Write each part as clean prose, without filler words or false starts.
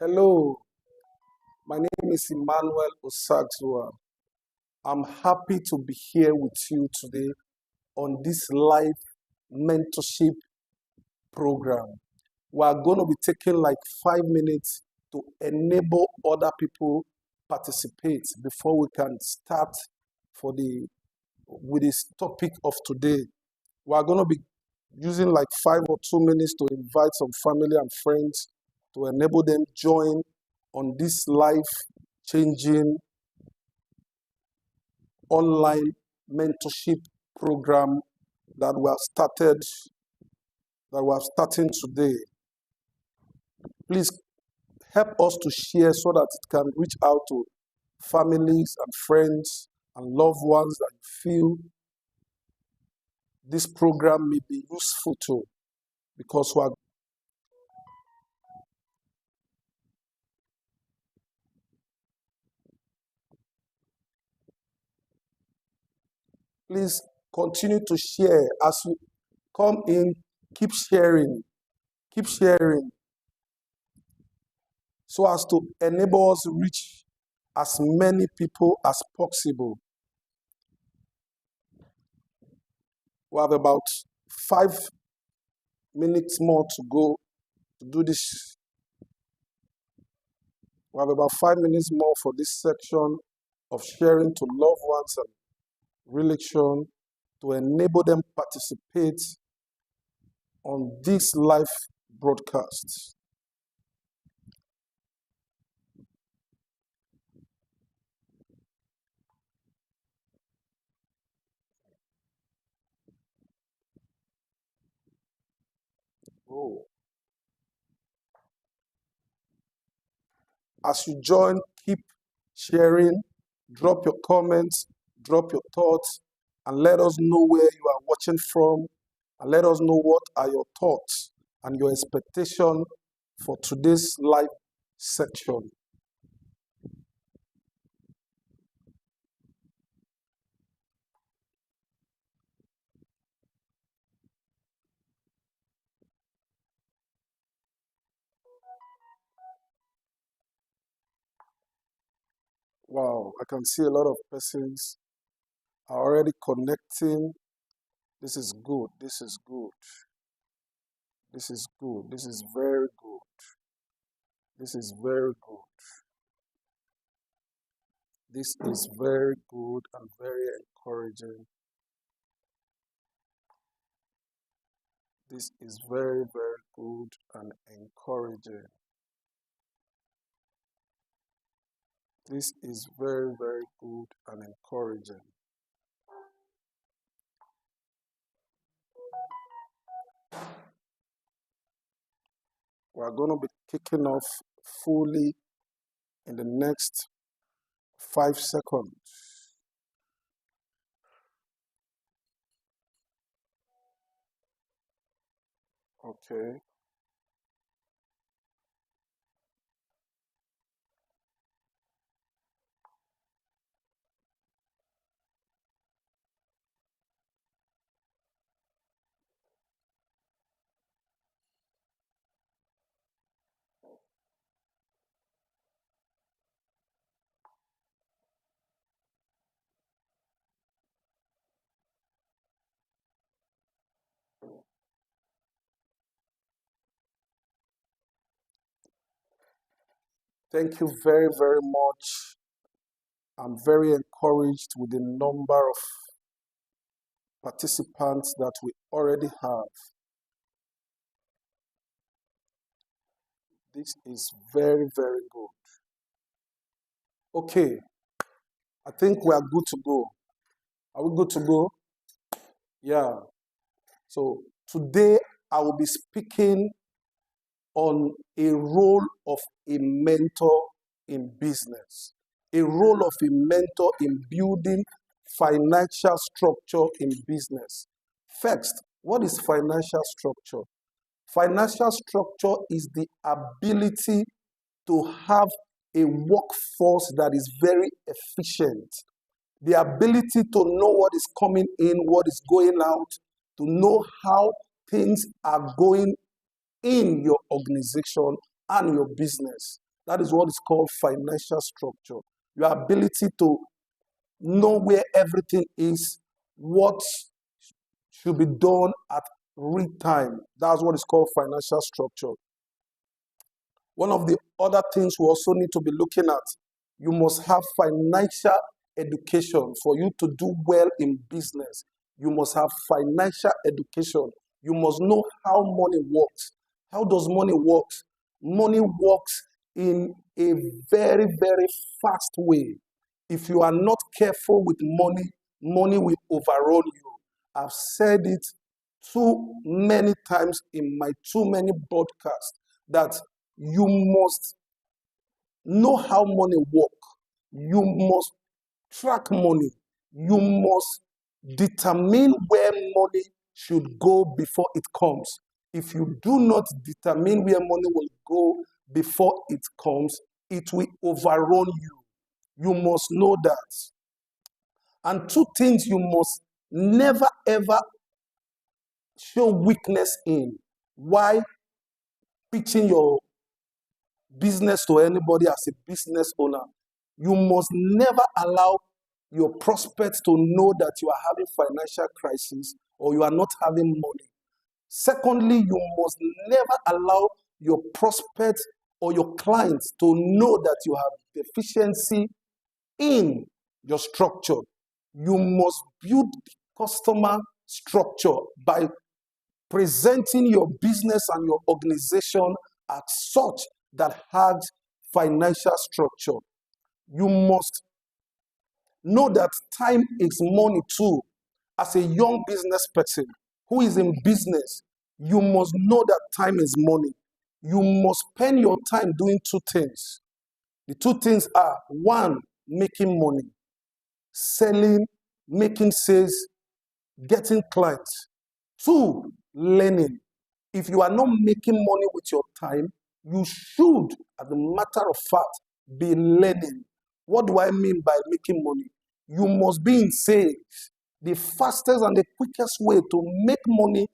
Hello, my name is Emmanuel Osazuwa. I'm happy to be here with you today on this live mentorship program. We are going to be taking like 5 minutes to enable other people participate before we can start with this topic of today. We are going to be using like 5 or 2 minutes to invite some family and friends to enable them join on this life changing online mentorship program that we have starting today. Please help us to share so that it can reach out to families and friends and loved ones that you feel this program may be useful to, because we are please continue to share as you come in. Keep sharing so as to enable us to reach as many people as possible. We have about 5 minutes more to go to do this. We have about 5 minutes more for this section of sharing to loved ones and relation to enable them participate on this live broadcast. Oh. As you join, keep sharing, drop your comments, drop your thoughts, and let us know where you are watching from, and let us know what are your thoughts and your expectation for today's live section. Wow, I can see a lot of persons are already connecting. This is good. This is good. This is good. This is very good. This is very good. This is very good and very encouraging. This is very, very good and encouraging. This is very, very good and encouraging. We are going to be kicking off fully in the next 5 seconds. Okay. Thank you very, very much. I'm very encouraged with the number of participants that we already have. This is very, very good. Okay, I think we are good to go. Are we good to go? Yeah. So today I will be speaking on a role of a mentor in business, a role of a mentor in building financial structure in business. First, what is financial structure? Financial structure is the ability to have a workforce that is very efficient, the ability to know what is coming in, what is going out, to know how things are going in your organization and your business. That is what is called financial structure. Your ability to know where everything is, what should be done at real time. That's what is called financial structure. One of the other things we also need to be looking at, you must have financial education for you to do well in business. You must have financial education. You must know how money works. How does money work? Money works in a very, very fast way. If you are not careful with money, money will overrun you. I've said it too many times in my too many broadcasts that you must know how money works. You must track money. You must determine where money should go before it comes. If you do not determine where money will go before it comes, it will overrun you. You must know that. And two things you must never ever show weakness in. Why pitching your business to anybody as a business owner? You must never allow your prospects to know that you are having financial crisis or you are not having money. Secondly, you must never allow your prospects or your clients to know that you have deficiency in your structure. You must build customer structure by presenting your business and your organization as such that has financial structure. You must know that time is money too. As a young business person who is in business, you must know that time is money. You must spend your time doing two things. The two things are, one, making money, selling, making sales, getting clients. Two, learning. If you are not making money with your time, you should, as a matter of fact, be learning. What do I mean by making money? You must be in sales. The fastest and the quickest way to make money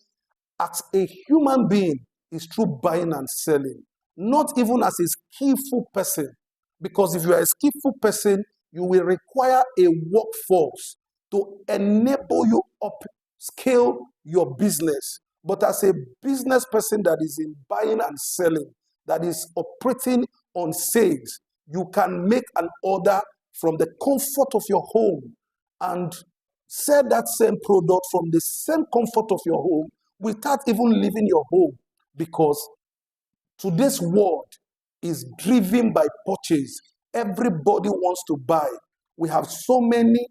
as a human being is through buying and selling. Not even as a skillful person. Because if you are a skillful person, you will require a workforce to enable you upscale your business. But as a business person that is in buying and selling, that is operating on sales, you can make an order from the comfort of your home and sell that same product from the same comfort of your home without even leaving your home, because today's world is driven by purchase. Everybody wants to buy. We have so many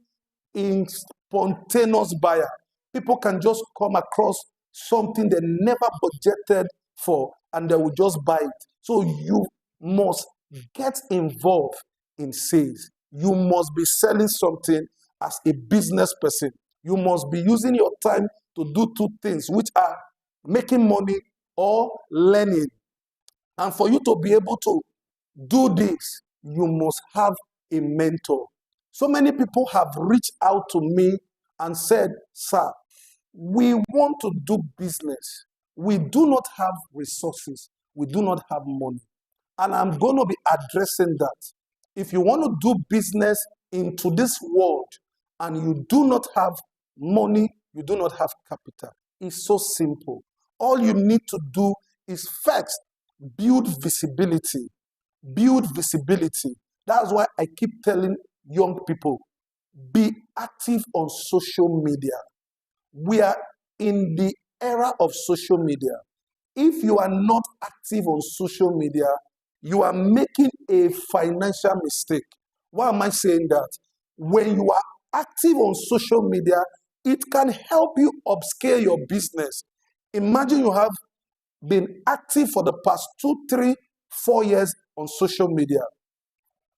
spontaneous buyers. People can just come across something they never budgeted for and they will just buy it. So you must get involved in sales. You must be selling something as a business person. You must be using your time to do two things, which are making money or learning. And for you to be able to do this, you must have a mentor. So many people have reached out to me and said, sir, we want to do business. We do not have resources. We do not have money. And I'm going to be addressing that. If you want to do business into this world and you do not have money, you do not have capital, it's so simple. All you need to do is first build visibility. Build visibility. That's why I keep telling young people, be active on social media. We are in the era of social media. If you are not active on social media, you are making a financial mistake. Why am I saying that? When you are active on social media, it can help you upscale your business. Imagine you have been active for the past 2, 3, 4 years on social media,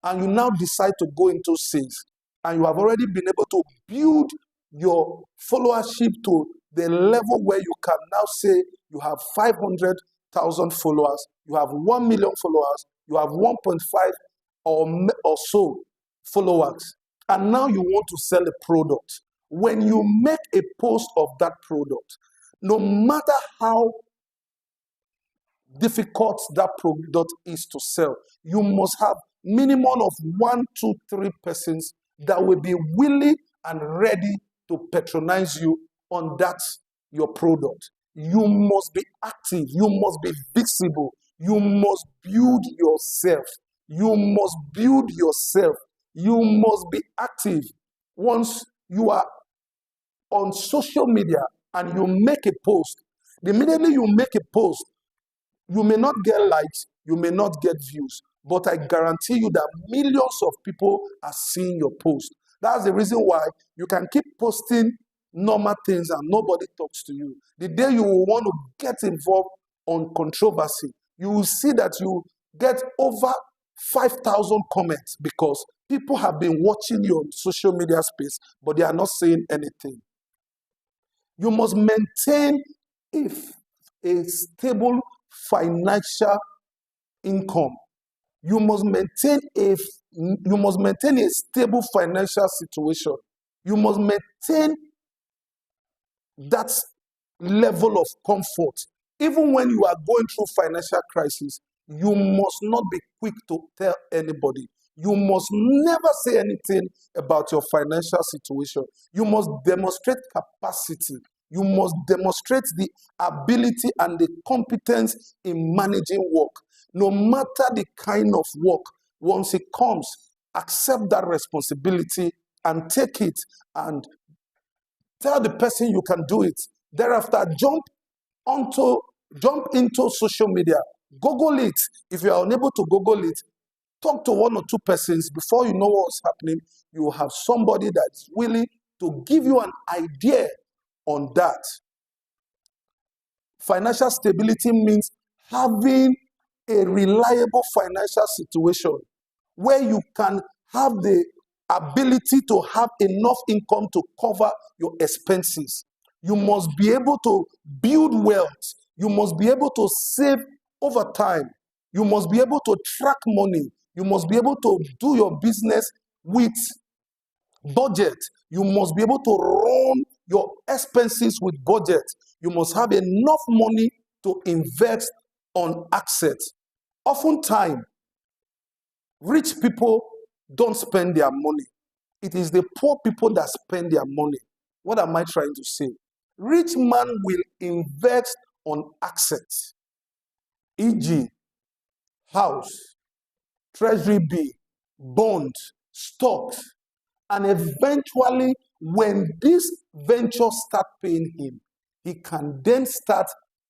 and you now decide to go into sales, and you have already been able to build your followership to the level where you can now say you have 500,000 followers, you have 1 million followers, you have 1.5 or so followers, and now you want to sell a product. When you make a post of that product, no matter how difficult that product is to sell. You must have minimum of 1, 2, 3 persons that will be willing and ready to patronize you on that your product. You must be active. You must be visible. You must build yourself. You must build yourself. You must be active. Once you are on social media and you make a post, immediately you make a post, you may not get likes, you may not get views, but I guarantee you that millions of people are seeing your post. That's the reason why you can keep posting normal things and nobody talks to you. The day you will want to get involved on controversy, you will see that you get over 5,000 comments because people have been watching you on social media space, but they are not saying anything. You must maintain a stable financial income. You must maintain a stable financial situation. You must maintain that level of comfort. Even when you are going through financial crisis, you must not be quick to tell anybody. You must never say anything about your financial situation. You must demonstrate capacity. You must demonstrate the ability and the competence in managing work. No matter the kind of work, once it comes, accept that responsibility and take it and tell the person you can do it. Thereafter, jump into social media. Google it. If you are unable to Google it, talk to 1 or 2 persons. Before you know what's happening, you will have somebody that's willing to give you an idea on that. Financial stability means having a reliable financial situation where you can have the ability to have enough income to cover your expenses. You must be able to build wealth. You must be able to save over time. You must be able to track money. You must be able to do your business with budget. You must be able to run your expenses with budget. You must have enough money to invest on assets. Oftentimes, rich people don't spend their money. It is the poor people that spend their money. What am I trying to say? Rich man will invest on assets, e.g., house, treasury bill, bonds, stocks, and eventually, when this venture start paying him, he can then start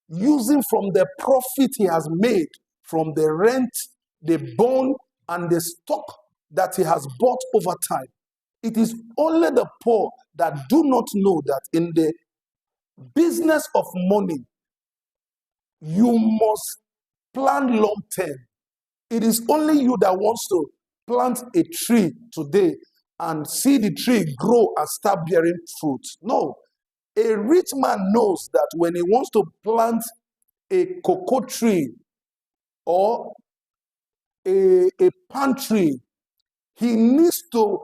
using from the profit he has made from the rent, the bond, and the stock that he has bought over time. It is only the poor that do not know that in the business of money, you must plan long term. It is only you that wants to plant a tree today and see the tree grow and start bearing fruit. No. A rich man knows that when he wants to plant a cocoa tree or a palm tree, he needs to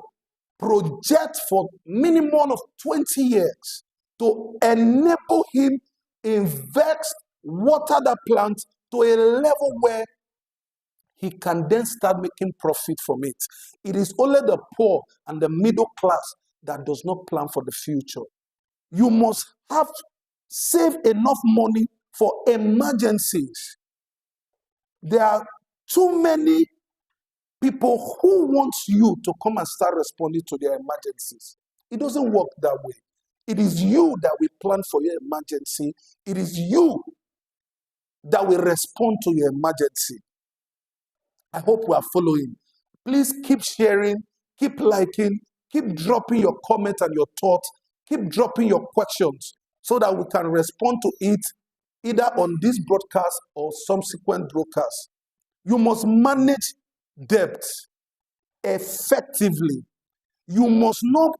project for minimum of 20 years to enable him invest, water the plant to a level where he can then start making profit from it. It is only the poor and the middle class that does not plan for the future. You must have saved enough money for emergencies. There are too many people who want you to come and start responding to their emergencies. It doesn't work that way. It is you that will plan for your emergency. It is you that will respond to your emergency. I hope we are following. Please keep sharing, keep liking, keep dropping your comments and your thoughts, keep dropping your questions so that we can respond to it either on this broadcast or subsequent broadcasts. You must manage debt effectively. You must not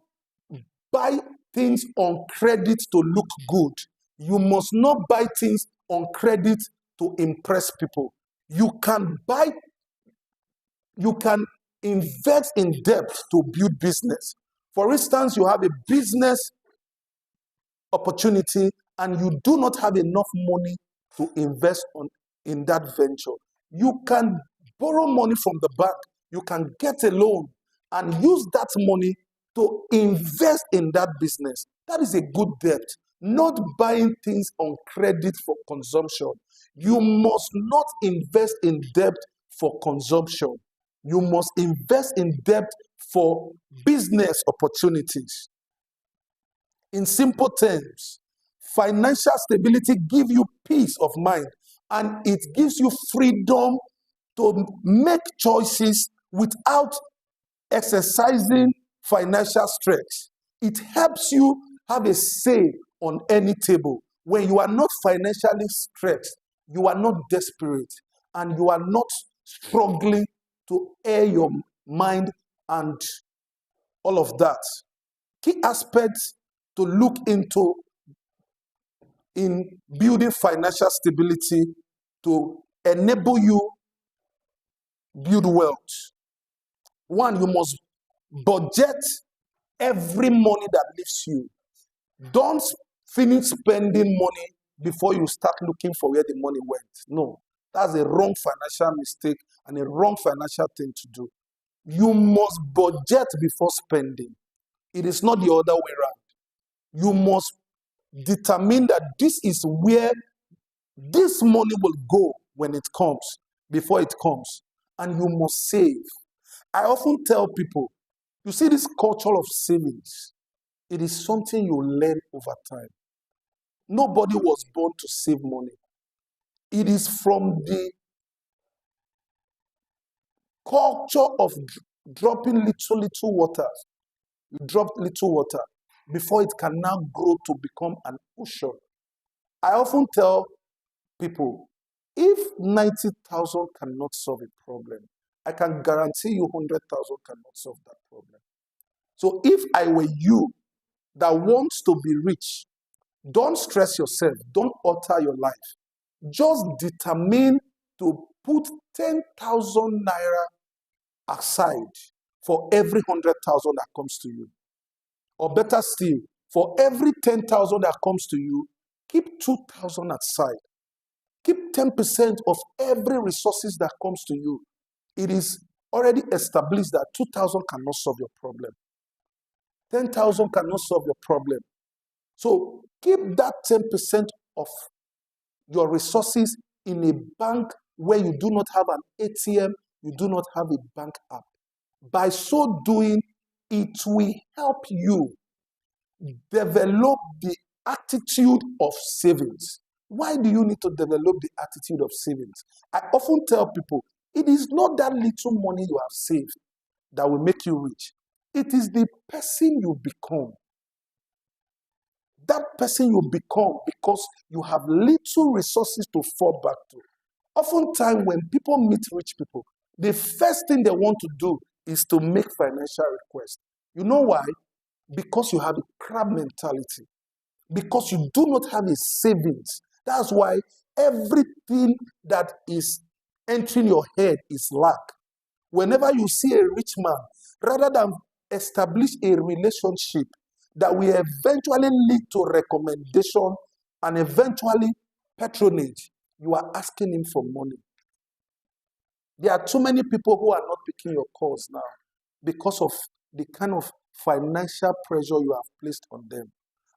buy things on credit to look good. You must not buy things on credit to impress people. You can invest in debt to build business. For instance, you have a business opportunity and you do not have enough money to invest in that venture. You can borrow money from the bank. You can get a loan and use that money to invest in that business. That is a good debt. Not buying things on credit for consumption. You must not invest in debt for consumption. You must invest in debt for business opportunities. In simple terms, financial stability gives you peace of mind, and it gives you freedom to make choices without exercising financial stress. It helps you have a say on any table. When you are not financially stressed, you are not desperate, and you are not struggling to air your mind and all of that. Key aspects to look into in building financial stability to enable you build wealth. One, you must budget every money that leaves you. Don't finish spending money before you start looking for where the money went. No, that's a wrong financial mistake and a wrong financial thing to do. You must budget before spending. It is not the other way around. You must determine that this is where this money will go when it comes, before it comes. And you must save. I often tell people, you see this culture of savings, it is something you learn over time. Nobody was born to save money. It is from the culture of dropping little water. You drop little water before it can now grow to become an ocean. I often tell people, if 90,000 cannot solve a problem, I can guarantee you 100,000 cannot solve that problem. So if I were you that wants to be rich, don't stress yourself. Don't alter your life. Just determine to put 10,000 naira aside for every 100,000 that comes to you. Or better still, for every 10,000 that comes to you, keep 2,000 aside. Keep 10% of every resources that comes to you. It is already established that 2,000 cannot solve your problem. 10,000 cannot solve your problem. So keep that 10% of your resources in a bank where you do not have an ATM, you do not have a bank app. By so doing, it will help you develop the attitude of savings. Why do you need to develop the attitude of savings? I often tell people, it is not that little money you have saved that will make you rich. It is the person you become. That person you become because you have little resources to fall back to. Oftentimes, when people meet rich people, the first thing they want to do is to make financial requests. You know why? Because you have a crab mentality. Because you do not have a savings. That's why everything that is entering your head is lack. Whenever you see a rich man, rather than establish a relationship that will eventually lead to recommendation and eventually patronage, you are asking him for money. There are too many people who are not picking your calls now because of the kind of financial pressure you have placed on them.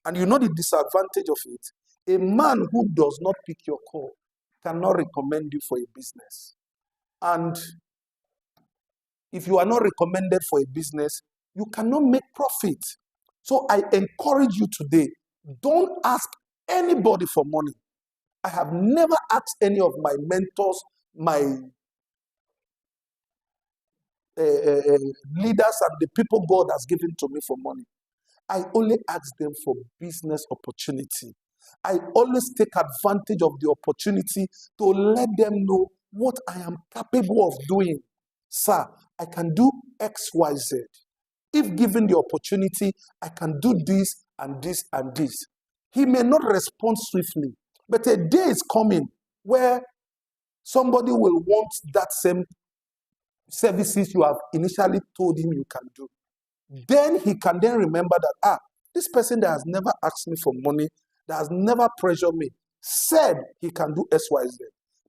And you know the disadvantage of it. A man who does not pick your call cannot recommend you for a business. And if you are not recommended for a business, you cannot make profit. So I encourage you today, don't ask anybody for money. I have never asked any of my mentors, my leaders and the people God has given to me for money. I only ask them for business opportunity. I always take advantage of the opportunity to let them know what I am capable of doing. Sir, I can do X, Y, Z. If given the opportunity, I can do this and this and this. He may not respond swiftly, but a day is coming where somebody will want that same services you have initially told him you can do. Then he can then remember that, this person that has never asked me for money, that has never pressured me, said he can do X, Y, Z.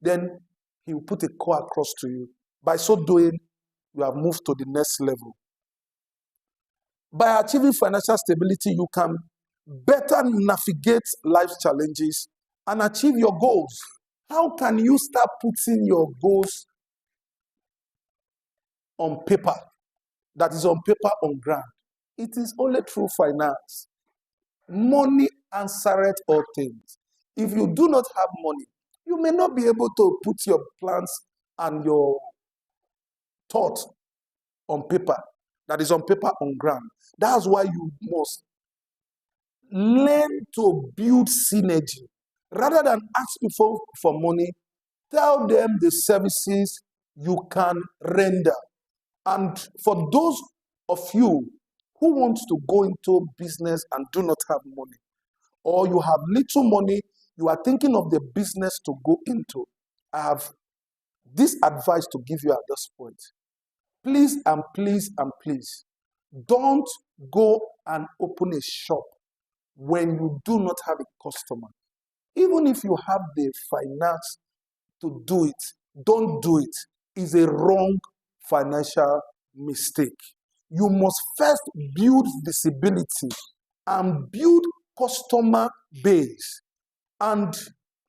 then he will put a call across to you. By so doing, you have moved to the next level. By achieving financial stability, you can better navigate life's challenges and achieve your goals. How can you start putting your goals on paper? That is on paper, on ground. It is only through finance. Money answereth all things. If you do not have money, you may not be able to put your plans and your thoughts on paper. That is on paper, on ground. That's why you must learn to build synergy. Rather than ask people for money, tell them the services you can render. And for those of you who want to go into business and do not have money, or you have little money, you are thinking of the business to go into, I have this advice to give you at this point. Please and please and please, don't go and open a shop when you do not have a customer. Even if you have the finance to do it, don't do it. It's a wrong financial mistake. You must first build visibility and build customer base and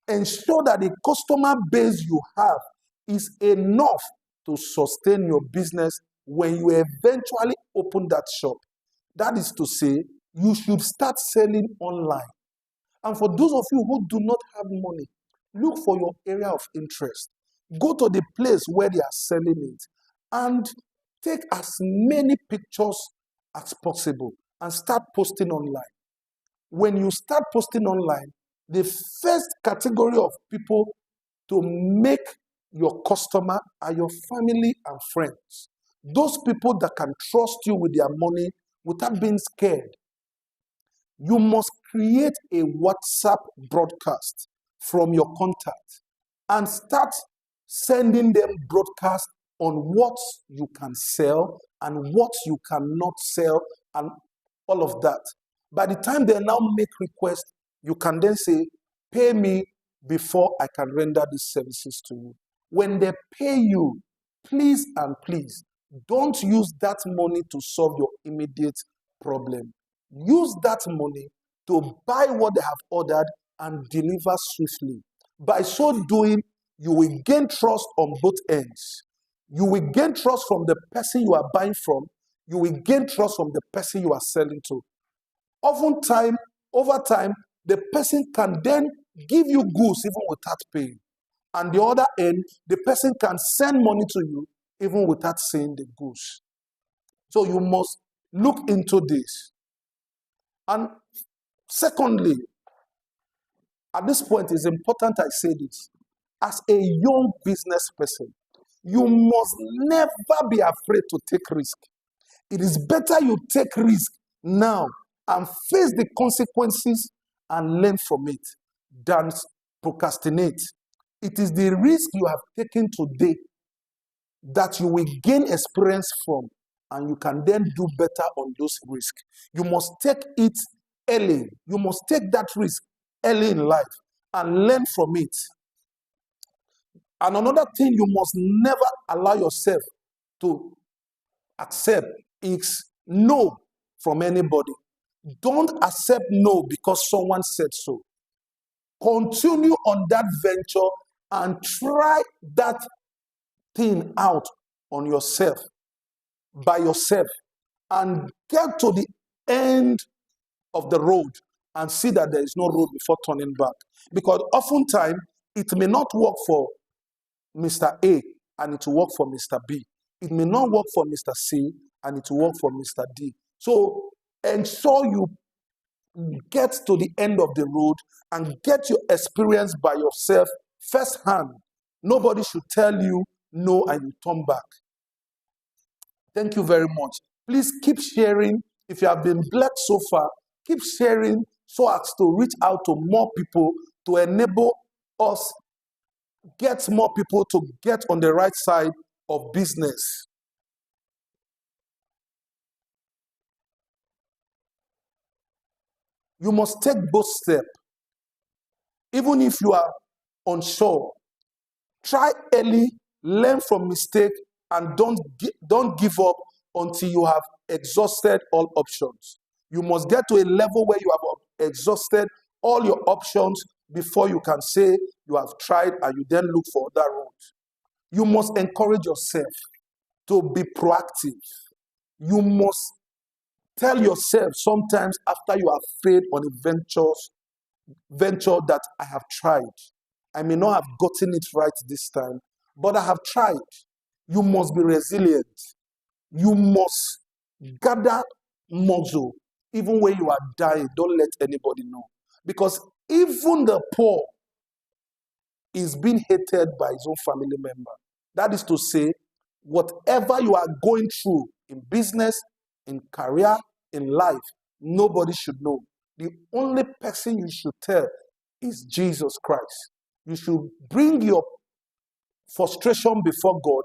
ensure that the customer base you have is enough to sustain your business when you eventually open that shop. That is to say, you should start selling online. And for those of you who do not have money, look for your area of interest. Go to the place where they are selling it and take as many pictures as possible and start posting online. When you start posting online, the first category of people to make your customer are your family and friends. Those people that can trust you with their money without being scared. You must create a WhatsApp broadcast from your contact and start sending them broadcasts on what you can sell and what you cannot sell and all of that. By the time they now make requests, you can then say, pay me before I can render these services to you. When they pay you, please and please, don't use that money to solve your immediate problem. Use that money to buy what they have ordered and deliver swiftly. By so doing, you will gain trust on both ends. You will gain trust from the person you are buying from. You will gain trust from the person you are selling to. Oftentimes, over time, the person can then give you goods even without paying. And the other end, the person can send money to you even without seeing the goods. So you must look into this. And secondly, at this point, it's important I say this. As a young business person, you must never be afraid to take risk. It is better you take risk now and face the consequences and learn from it than procrastinate. It is the risk you have taken today that you will gain experience from, and you can then do better on those risks. You must take it early. You must take that risk early in life and learn from it. And another thing you must never allow yourself to accept is no from anybody. Don't accept no because someone said so. Continue on that venture and try that thing out on yourself, by yourself, and get to the end of the road and see that there is no road before turning back. Because oftentimes, it may not work for Mr. A and it will work for Mr. B. It may not work for Mr. C and it will work for Mr. D. So ensure you get to the end of the road and get your experience by yourself firsthand. Nobody should tell you no and you turn back. Thank you very much. Please keep sharing. If you have been blessed so far, keep sharing so as to reach out to more people to enable us get more people to get on the right side of business. You must take both steps. Even if you are unsure, Try early, learn from mistake, and don't give up until you have exhausted all options. You must get to a level where you have exhausted all your options before you can say you have tried and you then look for other roads. You must encourage yourself to be proactive. You must tell yourself sometimes after you have failed on a venture that I have tried. I may not have gotten it right this time, but I have tried. You must be resilient. You must gather muscle. Even when you are dying, don't let anybody know. Because even the poor is being hated by his own family member. That is to say, whatever you are going through in business, in career, in life, nobody should know. The only person you should tell is Jesus Christ. You should bring your frustration before God,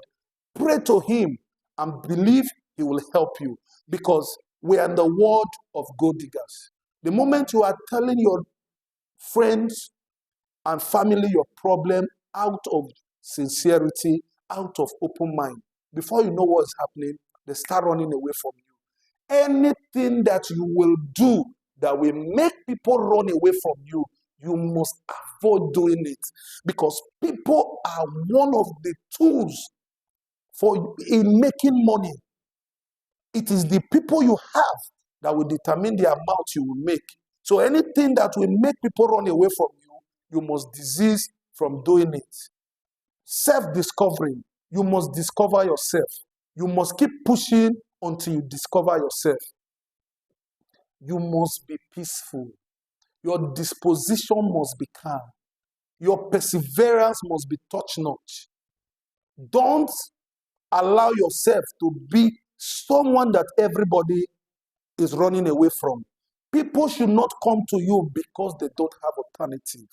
pray to Him, and believe He will help you. Because we are in the world of gold diggers. The moment you are telling your friends and family your problem out of sincerity, out of open mind, before you know what's happening, they start running away from you. Anything that you will do that will make people run away from you, you must avoid doing it, because people are one of the tools in making money. It is the people you have that will determine the amount you will make. So anything that will make people run away from you, you must desist from doing it. Self-discovery. You must discover yourself. You must keep pushing until you discover yourself. You must be peaceful. Your disposition must be calm. Your perseverance must be top-notch. Don't allow yourself to be someone that everybody is running away from. People should not come to you because they don't have alternative.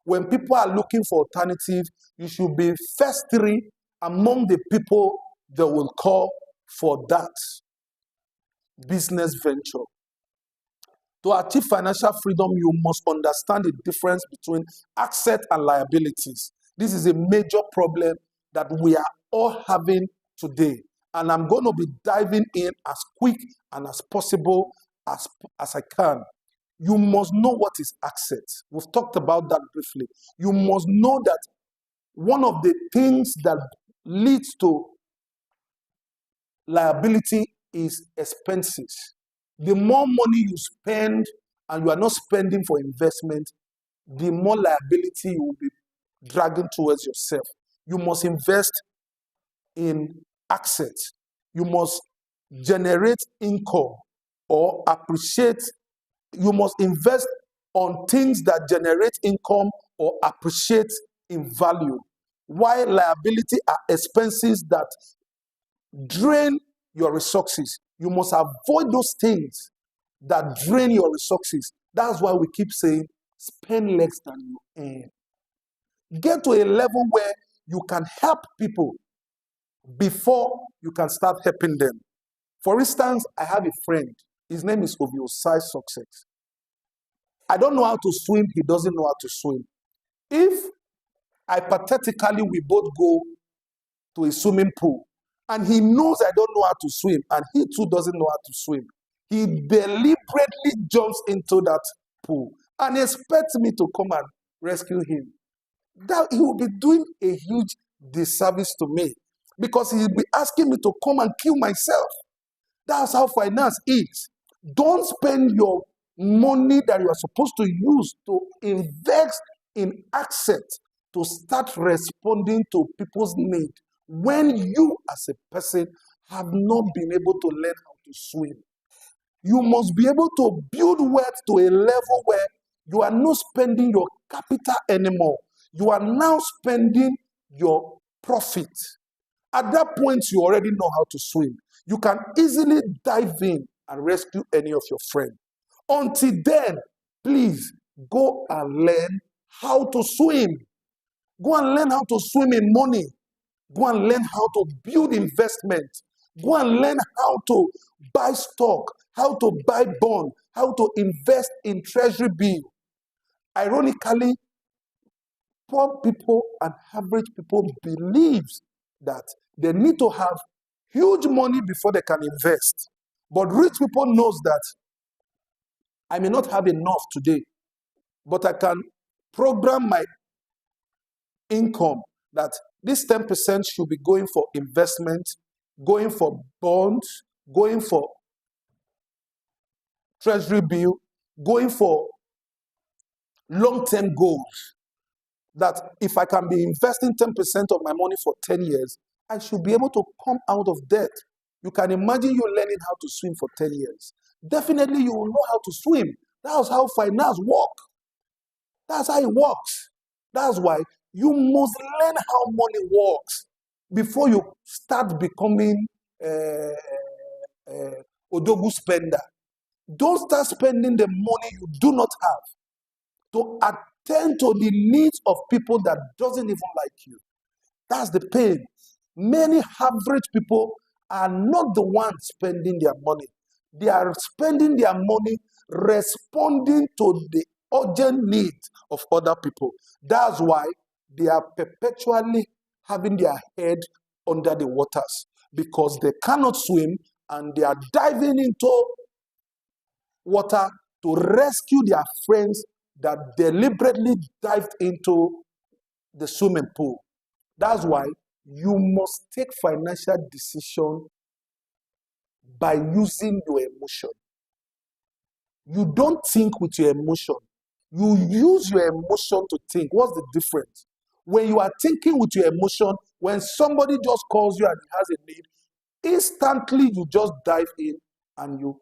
When people are looking for alternative, you should be first three among the people they will call for that business venture. To achieve financial freedom, you must understand the difference between assets and liabilities. This is a major problem that we are all having today. And I'm going to be diving in as quick and as possible as I can. You must know what is assets. We've talked about that briefly. You must know that one of the things that leads to liability is expenses. The more money you spend and you are not spending for investment, the more liability you will be dragging towards yourself. You must invest in assets. You must generate income or appreciate. You must invest on things that generate income or appreciate in value. While liability are expenses that drain your resources. You must avoid those things that drain your resources. That's why we keep saying, spend less than you earn. Get to a level where you can help people before you can start helping them. For instance, I have a friend. His name is Osazuwa Success. I don't know how to swim. He doesn't know how to swim. If hypothetically we both go to a swimming pool and he knows I don't know how to swim and he too doesn't know how to swim, he deliberately jumps into that pool and expects me to come and rescue him. That he will be doing a huge disservice to me, because he will be asking me to come and kill myself. That's how finance is. Don't spend your money that you are supposed to use to invest in assets to start responding to people's need when you as a person have not been able to learn how to swim. You must be able to build wealth to a level where you are not spending your capital anymore. You are now spending your profit. At that point, you already know how to swim. You can easily dive in and rescue any of your friends. Until then, please go and learn how to swim. Go and learn how to swim in money. Go and learn how to build investment. Go and learn how to buy stock, how to buy bond, how to invest in treasury bill. Ironically, poor people and average people believes that they need to have huge money before they can invest. But rich people knows that I may not have enough today, but I can program my income that this 10% should be going for investment, going for bonds, going for treasury bill, going for long-term goals. That if I can be investing 10% of my money for 10 years, I should be able to come out of debt. You can imagine you learning how to swim for 10 years. Definitely you will know how to swim. That's how finance works. That's how it works. That's why you must learn how money works before you start becoming Odogu spender. Don't start spending the money you do not have to attend to the needs of people that doesn't even like you. That's the pain. Many average people are not the ones spending their money. They are spending their money responding to the urgent needs of other people. That's why they are perpetually having their head under the waters, because they cannot swim and they are diving into water to rescue their friends that deliberately dived into the swimming pool. That's why you must take financial decision by using your emotion. You don't think with your emotion. You use your emotion to think. What's the difference? When you are thinking with your emotion, when somebody just calls you and has a need, instantly you just dive in and you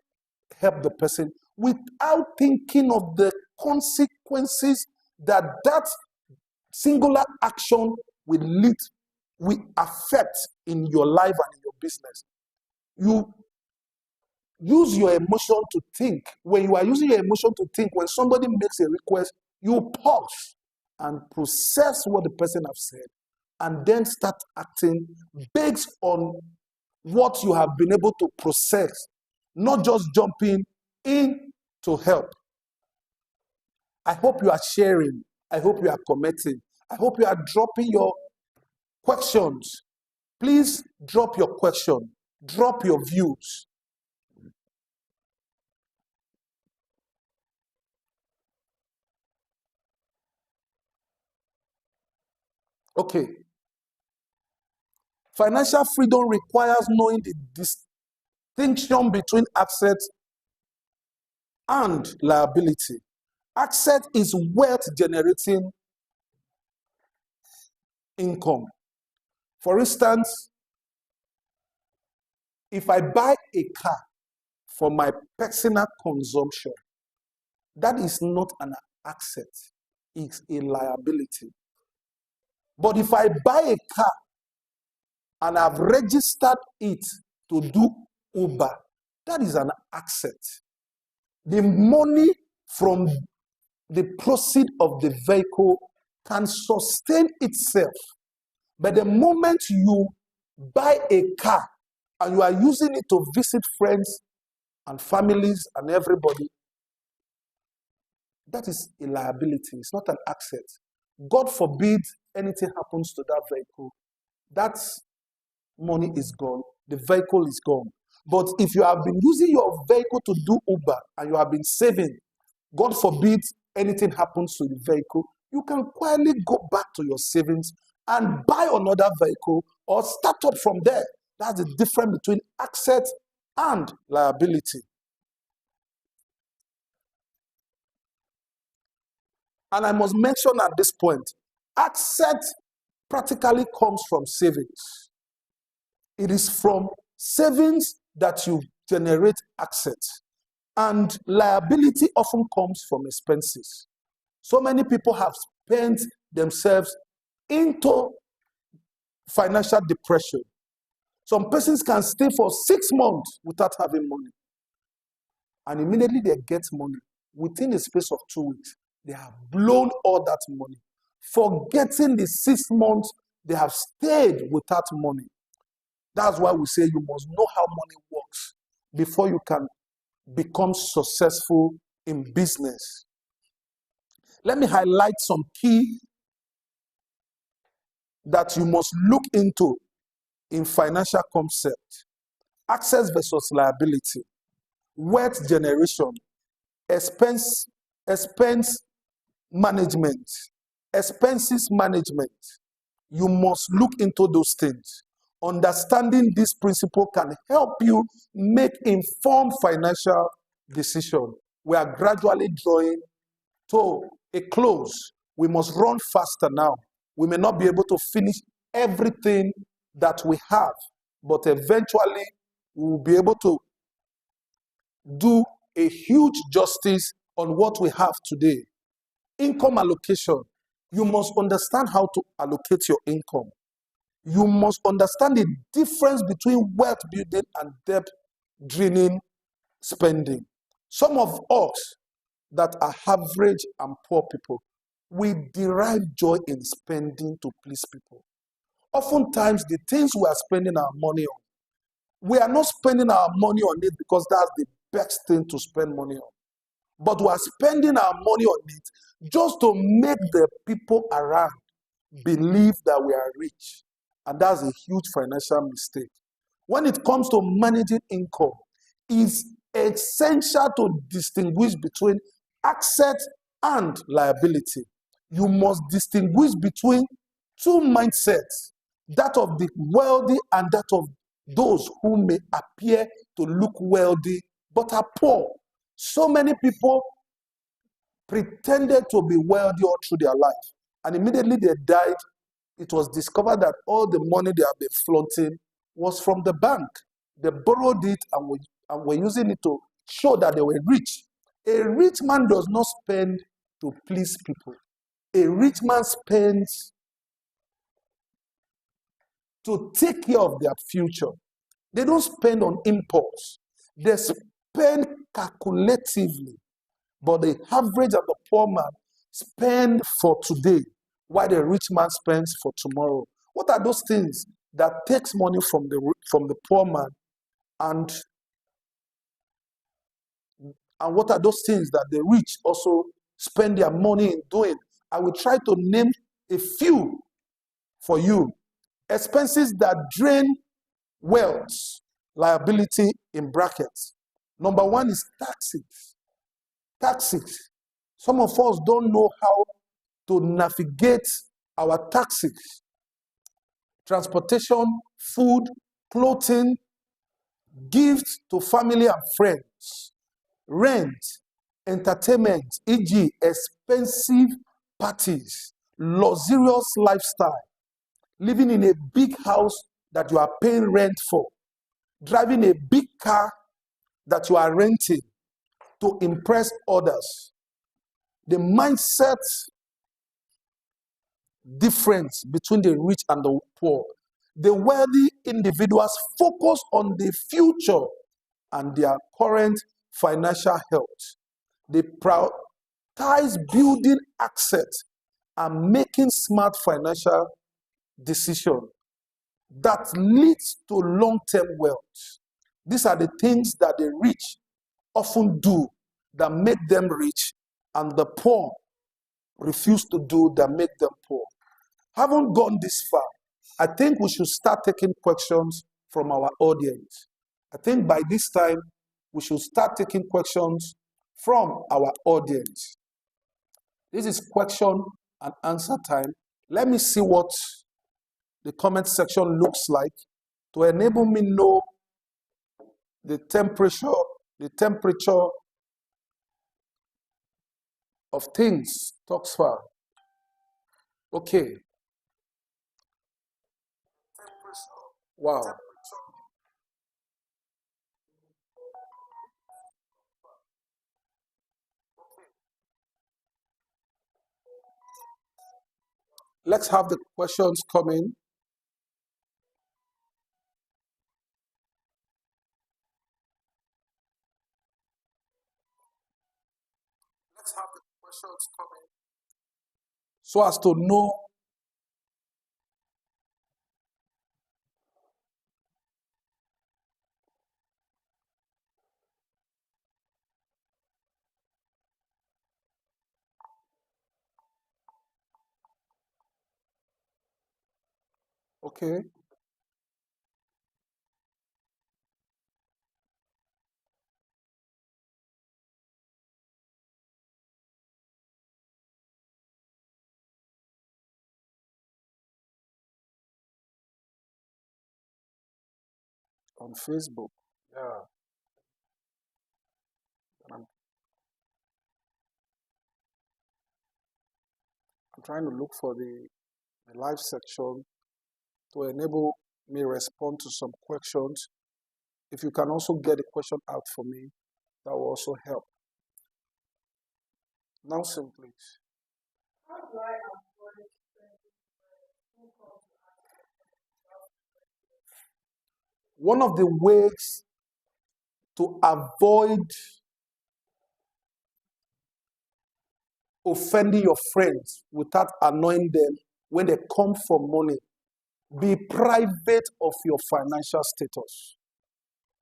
help the person without thinking of the consequences that that singular action will affect in your life and in your business. You use your emotion to think. When you are using your emotion to think, when somebody makes a request, you pause and process what the person has said, and then start acting based on what you have been able to process, not just jumping in to help. I hope you are sharing. I hope you are commenting. I hope you are dropping your questions. Please drop your question. Drop your views. Okay. Financial freedom requires knowing the distinction between assets and liability. Asset is wealth generating income. For instance, if I buy a car for my personal consumption, that is not an asset, it's a liability. But if I buy a car and I've registered it to do Uber, that is an asset. The money from the proceeds of the vehicle can sustain itself. But the moment you buy a car and you are using it to visit friends and families and everybody, that is a liability. It's not an asset. God forbid anything happens to that vehicle. That money is gone. The vehicle is gone. But if you have been using your vehicle to do Uber and you have been saving, God forbid anything happens to the vehicle, you can quietly go back to your savings and buy another vehicle or start up from there. That's the difference between asset and liability. And I must mention at this point, asset practically comes from savings. It is from savings that you generate assets. And liability often comes from expenses. So many people have spent themselves into financial depression. Some persons can stay for 6 months without having money. And immediately they get money. Within the space of 2 weeks, they have blown all that money. Forgetting the 6 months they have stayed without money. That's why we say you must know how money works before you can become successful in business. Let me highlight some key that you must look into in financial concept: assets versus liability, wealth generation, expense, expense management, expenses management. You must look into those things. Understanding this principle can help you make informed financial decisions. We are gradually drawing to a close. We must run faster now. We may not be able to finish everything that we have, but eventually we will be able to do a huge justice on what we have today. Income allocation. You must understand how to allocate your income. You must understand the difference between wealth building and debt draining spending. Some of us that are average and poor people, we derive joy in spending to please people. Oftentimes, the things we are spending our money on, we are not spending our money on it because that's the best thing to spend money on. But we are spending our money on it just to make the people around believe that we are rich. And that's a huge financial mistake. When it comes to managing income, it's essential to distinguish between asset and liability. You must distinguish between two mindsets: that of the wealthy and that of those who may appear to look wealthy but are poor. So many people pretended to be wealthy all through their life, and immediately they died, it was discovered that all the money they have been flaunting was from the bank. They borrowed it and were using it to show that they were rich. A rich man does not spend to please people. A rich man spends to take care of their future. They don't spend on impulse. They spend calculatively. But the average of the poor man spend for today, while the rich man spends for tomorrow. What are those things that takes money from the poor man, and what are those things that the rich also spend their money in doing? I will try to name a few for you. Expenses that drain wealth, liability in brackets. Number one is taxes. Taxes. Some of us don't know how to navigate our taxes. Transportation, food, clothing, gifts to family and friends, rent, entertainment, e.g., expensive parties, luxurious lifestyle, living in a big house that you are paying rent for, driving a big car that you are renting to impress others. The mindset difference between the rich and the poor. The wealthy individuals focus on the future and their current financial health. They prioritize building assets and making smart financial decisions that leads to long-term wealth. These are the things that the rich often do that make them rich, and the poor refuse to do that make them poor. Haven't gone this far, I think we should start taking questions from our audience. I think by this time, we should start taking questions from our audience. This is question and answer time. Let me see what the comment section looks like to enable me know the temperature of things talks far. Okay. Wow. Let's have the questions coming. Let's have the questions coming so as to know. Okay. On Facebook. Yeah. And I'm trying to look for the live section to enable me respond to some questions. If you can also get a question out for me, that will also help. Now, please. One of the ways to avoid offending your friends without annoying them when they come for money, be private of your financial status.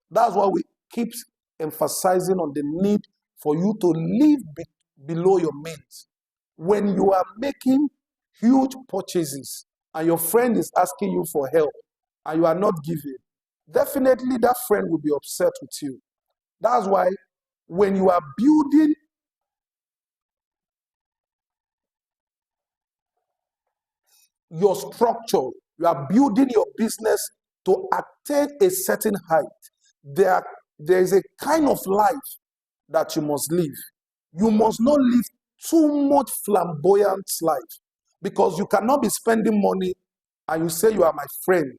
That's why we keep emphasizing on the need for you to live below your means. When you are making huge purchases and your friend is asking you for help and you are not giving, definitely that friend will be upset with you. That's why when you are building your structure, you are building your business to attain a certain height, there is a kind of life that you must live. You must not live too much flamboyant life, because you cannot be spending money and you say you are my friend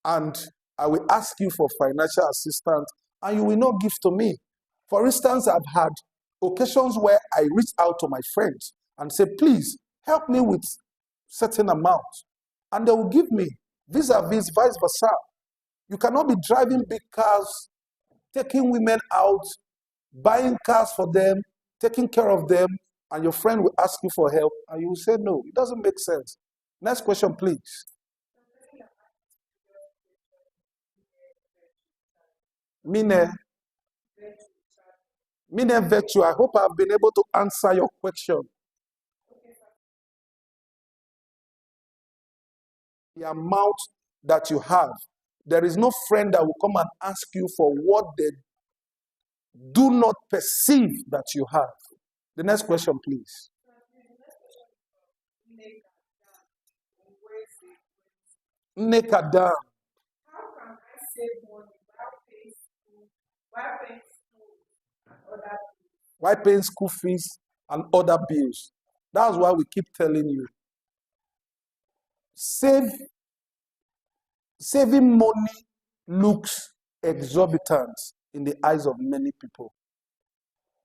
and I will ask you for financial assistance and you will not give to me. For instance, I've had occasions where I reach out to my friends and say, please help me with certain amount, and they will give me, vis-a-vis, vice versa. You cannot be driving big cars, taking women out, buying cars for them, taking care of them, and your friend will ask you for help, and you will say no. It doesn't make sense. Next question, please. Mine virtue. I hope I've been able to answer your question. The amount that you have, there is no friend that will come and ask you for what they do not perceive that you have. The next question, please. Naked down. How can I save money while paying Why paying school fees and other bills? That's why we keep telling you. Saving money looks exorbitant in the eyes of many people.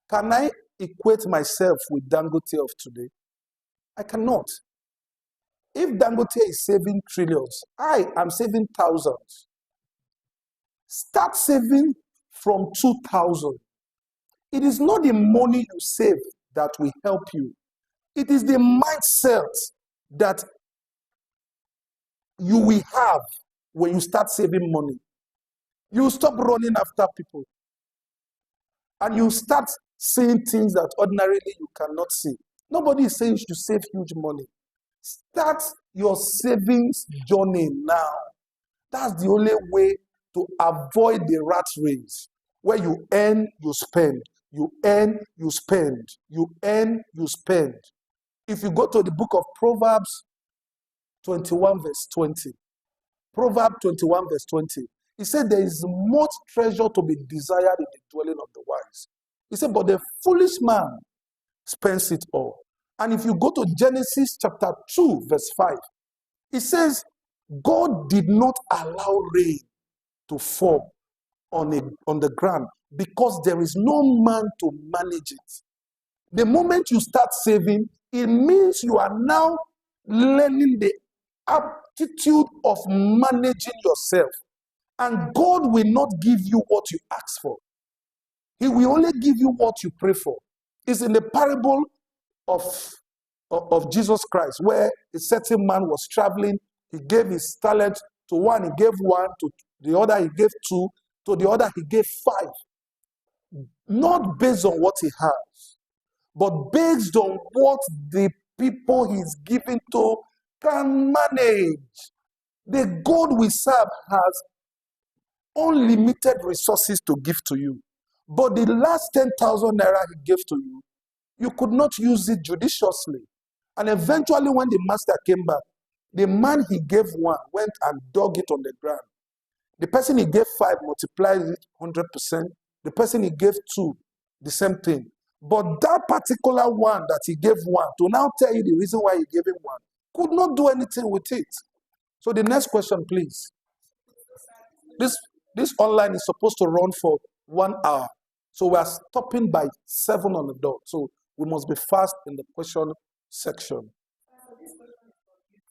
Can I equate myself with Dangote of today? I cannot. If Dangote is saving trillions, I am saving thousands. Start saving from 2,000. It is not the money you save that will help you. It is the mindset that you will have when you start saving money. You stop running after people. And you start seeing things that ordinarily you cannot see. Nobody is saying you should save huge money. Start your savings journey now. That's the only way to avoid the rat race, where you earn, you spend, you earn, you spend, you earn, you spend. If you go to the book of Proverbs 21 verse 20, Proverbs 21 verse 20, he said there is much treasure to be desired in the dwelling of the wise. He said, but the foolish man spends it all. And if you go to Genesis chapter 2 verse 5, it says, God did not allow rain to fall on the ground because there is no man to manage it. The moment you start saving, it means you are now learning the aptitude of managing yourself. And God will not give you what you ask for. He will only give you what you pray for. It's in the parable of Jesus Christ, where a certain man was traveling. He gave his talent to one, he gave one, to the other he gave two, to the other he gave 5. Not based on what he has, but based on what the people he's giving to can manage. The God we serve has unlimited resources to give to you. But the last 10,000 naira he gave to you, you could not use it judiciously. And eventually, when the master came back, the man he gave one went and dug it on the ground. The person he gave 5 multiplied it 100%. The person he gave 2, the same thing. But that particular one that he gave 1, to now tell you the reason why he gave him 1, could not do anything with it. So the next question, please. This online is supposed to run for 1 hour. So we are stopping by 7 on the dot. So we must be fast in the question section.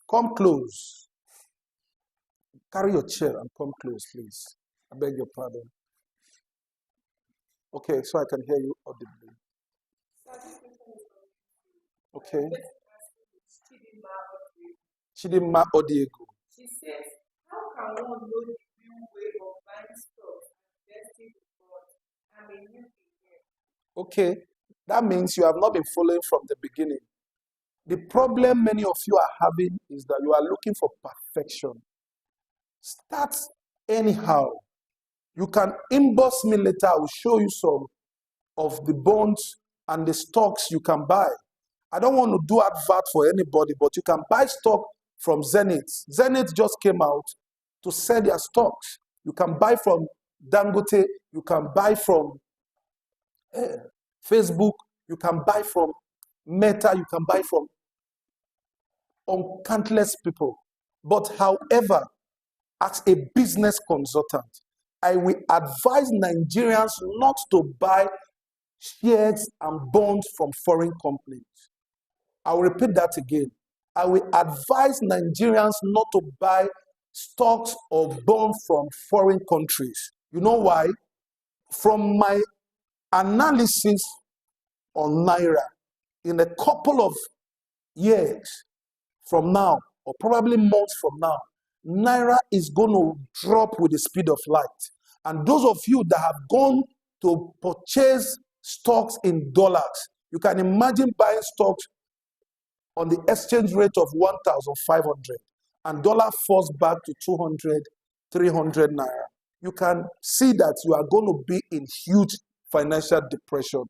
Come close. Carry your chair and come close, please. I beg your pardon. Okay, so I can hear you audibly. Okay. Chidima Odiego. She says, how can one know the real way of buying stocks and investing abroad? I'm a new beginner. Okay, that means you have not been following from the beginning. The problem many of you are having is that you are looking for perfection. Start anyhow. You can inbox me later. I will show you some of the bonds and the stocks you can buy. I don't want to do advert for anybody, but you can buy stock from Zenith. Zenith just came out to sell their stocks. You can buy from Dangote. You can buy from Facebook. You can buy from Meta. You can buy from countless people. But however, as a business consultant, I will advise Nigerians not to buy shares and bonds from foreign companies. I will repeat that again. I will advise Nigerians not to buy stocks or bonds from foreign countries. You know why? From my analysis on Naira, in a couple of years from now, or probably months from now, Naira is going to drop with the speed of light. And those of you that have gone to purchase stocks in dollars, you can imagine buying stocks on the exchange rate of 1,500 and dollar falls back to 200, 300 naira. You can see that you are going to be in huge financial depression.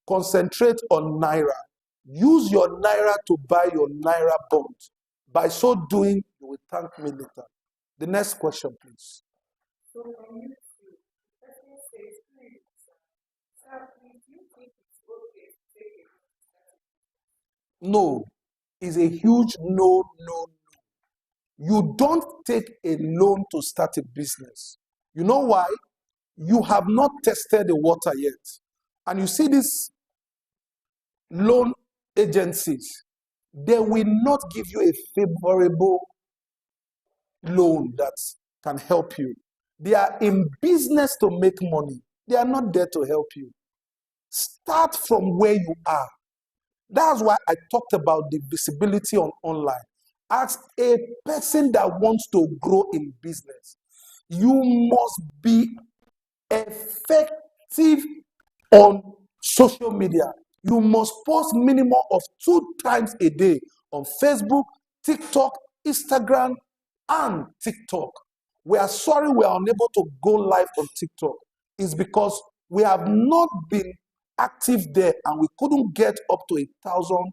Concentrate on Naira. Use your Naira to buy your Naira bonds. By so doing, you will thank me later. The next question, please. So on YouTube, the person says, please, sir, please, do you think it's okay to take a No, is a huge no, no, no. You don't take a loan to start a business. You know why? You have not tested the water yet. And you see these loan agencies, they will not give you a favorable loan that can help you. They are in business to make money. They are not there to help you. Start from where you are. That's why I talked about the visibility on online. As a person that wants to grow in business, you must be effective on social media. You must post minimum of 2 times a day on Facebook, TikTok, Instagram, and TikTok. We are sorry we are unable to go live on TikTok. It's because we have not been active there and we couldn't get up to 1,000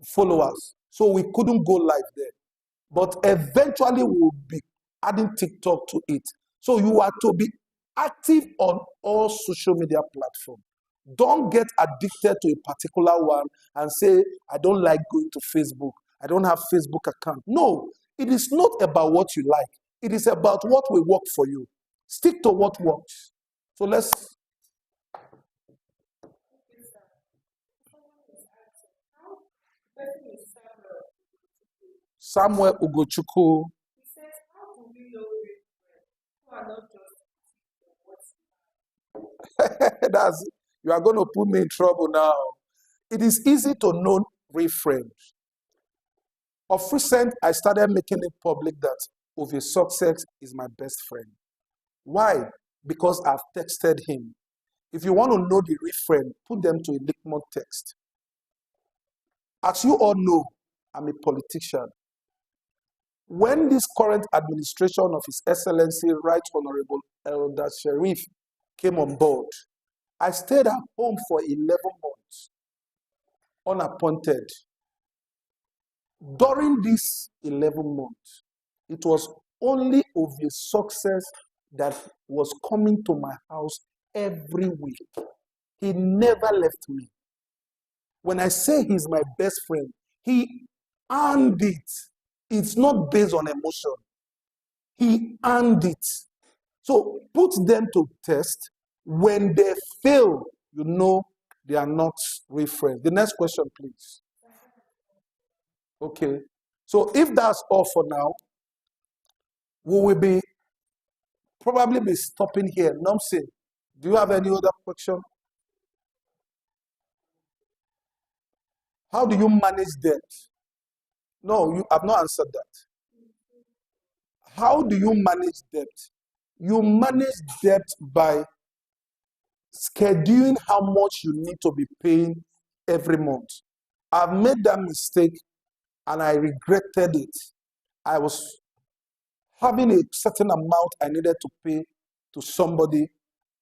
followers. So we couldn't go live there. But eventually we'll be adding TikTok to it. So you are to be active on all social media platforms. Don't get addicted to a particular one and say, I don't like going to Facebook. I don't have Facebook account. No, it is not about what you like. It is about what will work for you. Stick to what works. So let's. Samuel Ugochukwu. He says, how do we know real friends who are not just That's, you are going to put me in trouble now. It is easy to know real friends. Of recent, I started making it public that Ovie Success is my best friend. Why? Because I've texted him. If you want to know the real friend, put them to a litmus text. As you all know, I'm a politician. When this current administration of His Excellency Right Honorable Elder Sheriff came on board, I stayed at home for 11 months, unappointed. During these 11 months, it was only of the success that was coming to my house every week. He never left me. When I say he's my best friend, he earned it. It's not based on emotion. He earned it. So put them to test. When they fail, you know they are not real friends. The next question, please. Okay. So if that's all for now, we will be probably be stopping here. Nomsi, do you have any other question? How do you manage debt? No, you have not answered that. How do you manage debt? You manage debt by scheduling how much you need to be paying every month. I've made that mistake and I regretted it. I was having a certain amount I needed to pay to somebody.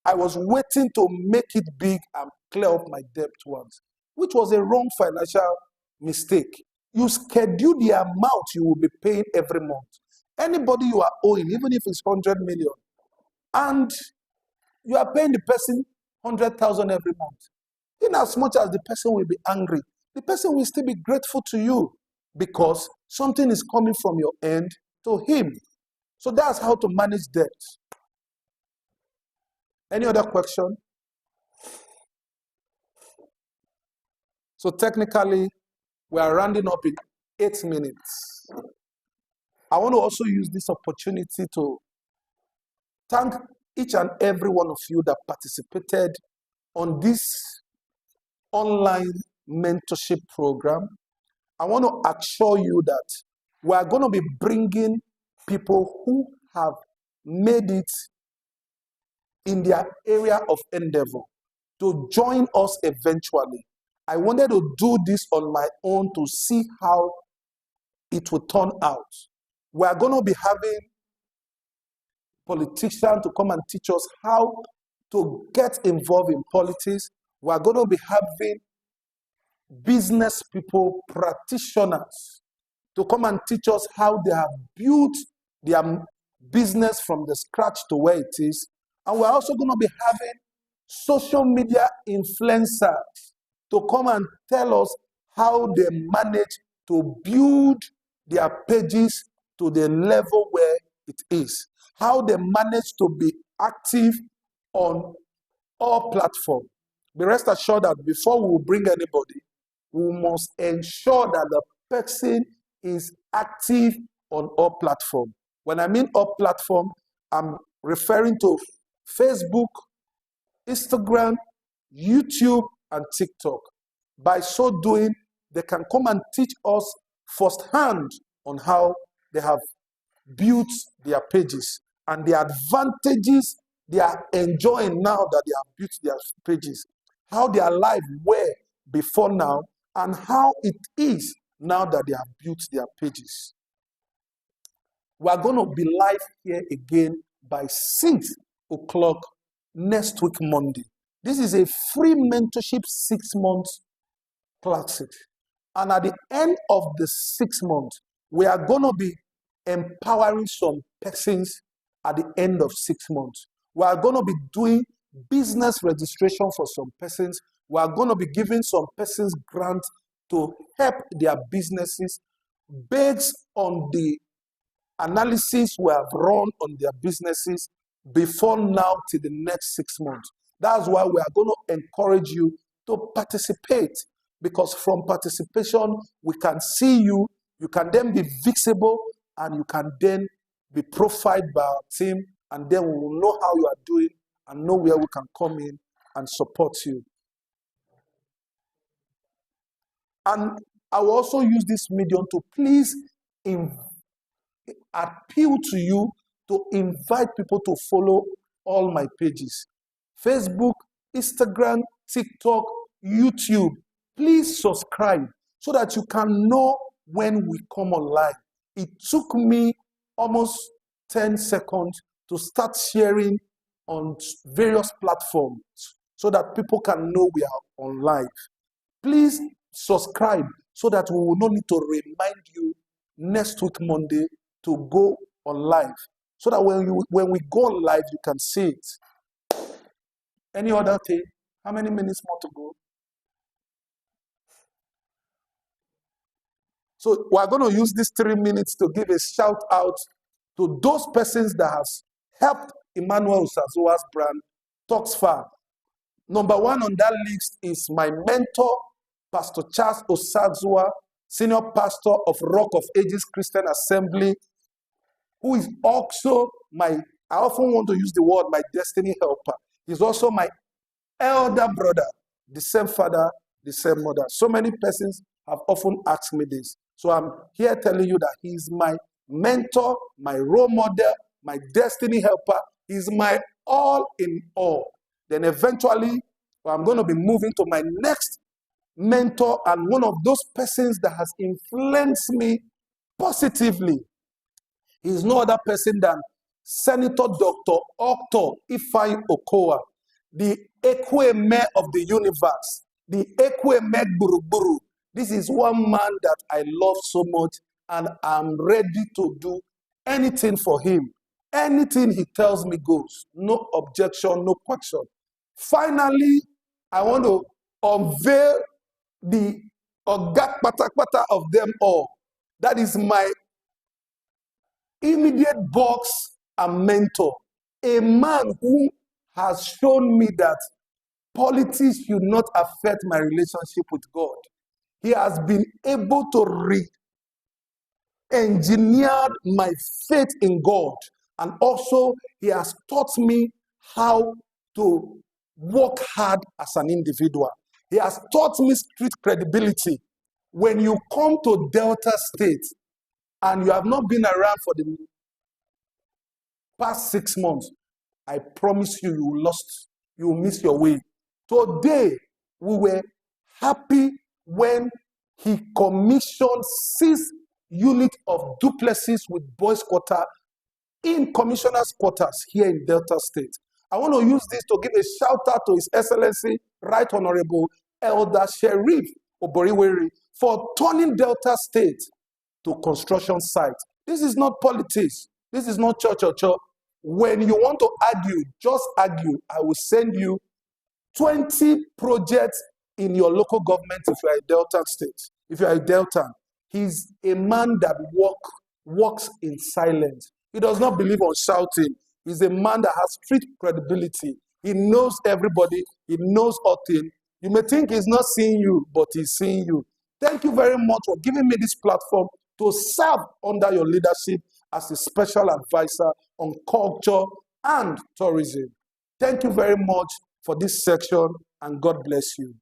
I was waiting to make it big and clear up my debt once, which was a wrong financial mistake. You schedule the amount you will be paying every month. Anybody you are owing, even if it's 100 million, and you are paying the person 100,000 every month, in as much as the person will be angry, the person will still be grateful to you because something is coming from your end to him. So that's how to manage debt. Any other question? So technically, we are rounding up in 8 minutes. I want to also use this opportunity to thank each and every one of you that participated on this online mentorship program. I want to assure you that we are going to be bringing people who have made it in their area of endeavor to join us eventually. I wanted to do this on my own to see how it will turn out. We are going to be having politicians to come and teach us how to get involved in politics. We are going to be having business people, practitioners, to come and teach us how they have built their business from the scratch to where it is. And we're also going to be having social media influencers to come and tell us how they manage to build their pages to the level where it is, how they manage to be active on all platforms. Be rest assured that before we bring anybody, we must ensure that the person is active on all platforms. When I mean all platforms, I'm referring to Facebook, Instagram, YouTube, and TikTok. By so doing, they can come and teach us firsthand on how they have built their pages and the advantages they are enjoying now that they have built their pages, how their life were before now, and how it is now that they have built their pages. We are going to be live here again by 6 o'clock next week, Monday. This is a free mentorship 6 months classic. And at the end of the 6 months, we are going to be empowering some persons at the end of 6 months. We are going to be doing business registration for some persons. We are going to be giving some persons grants to help their businesses based on the analysis we have run on their businesses before now to the next 6 months. That's why we are going to encourage you to participate, because from participation, we can see you, you can then be visible, and you can then be profiled by our team, and then we will know how you are doing and know where we can come in and support you. And I will also use this medium to please appeal to you to invite people to follow all my pages. Facebook, Instagram, TikTok, YouTube. Please subscribe so that you can know when we come online. It took me almost 10 seconds to start sharing on various platforms so that people can know we are on live. Please subscribe so that we will not need to remind you next week Monday to go on live. So that when we go on live, you can see it. Any other thing? How many minutes more to go? So we're going to use these 3 minutes to give a shout out to those persons that has helped Emmanuel Osazuwa's brand Talks Far. Number 1 on that list is my mentor, Pastor Charles Osazuwa, Senior Pastor of Rock of Ages Christian Assembly, who is also I often want to use the word, my destiny helper. He's also my elder brother, the same father, the same mother. So many persons have often asked me this. So I'm here telling you that he's my mentor, my role model, my destiny helper. He's my all in all. Then eventually, I'm going to be moving to my next mentor and one of those persons that has influenced me positively. He's no other person than Senator Dr. Octo Ifeanyi Okowa, the Ekweme of the universe, the Ekweme Gburuburu. This is one man that I love so much, and I'm ready to do anything for him. Anything he tells me goes. No objection, no question. Finally, I want to unveil the Ogak Patakpata of them all. That is my immediate boss and mentor. A man who has shown me that politics should not affect my relationship with God. He has been able to re-engineer my faith in God. And also, he has taught me how to work hard as an individual. He has taught me street credibility. When you come to Delta State and you have not been around for the past 6 months, I promise you, you will miss your way. Today, we were happy when he commissioned 6 units of duplexes with boys' quarter in commissioners' quarters here in Delta State. I want to use this to give a shout out to His Excellency, Right Honorable Elder Sheriff Oboriweri, for turning Delta State to construction site. This is not politics. This is not church. When you want to argue, just argue. I will send you 20 projects in your local government if you are a Delta State. If you are a Delta, he's a man that walks in silence. He does not believe on shouting. He's a man that has street credibility. He knows everybody. He knows all things. You may think he's not seeing you, but he's seeing you. Thank you very much for giving me this platform to serve under your leadership as a special advisor on culture and tourism. Thank you very much for this section, and God bless you.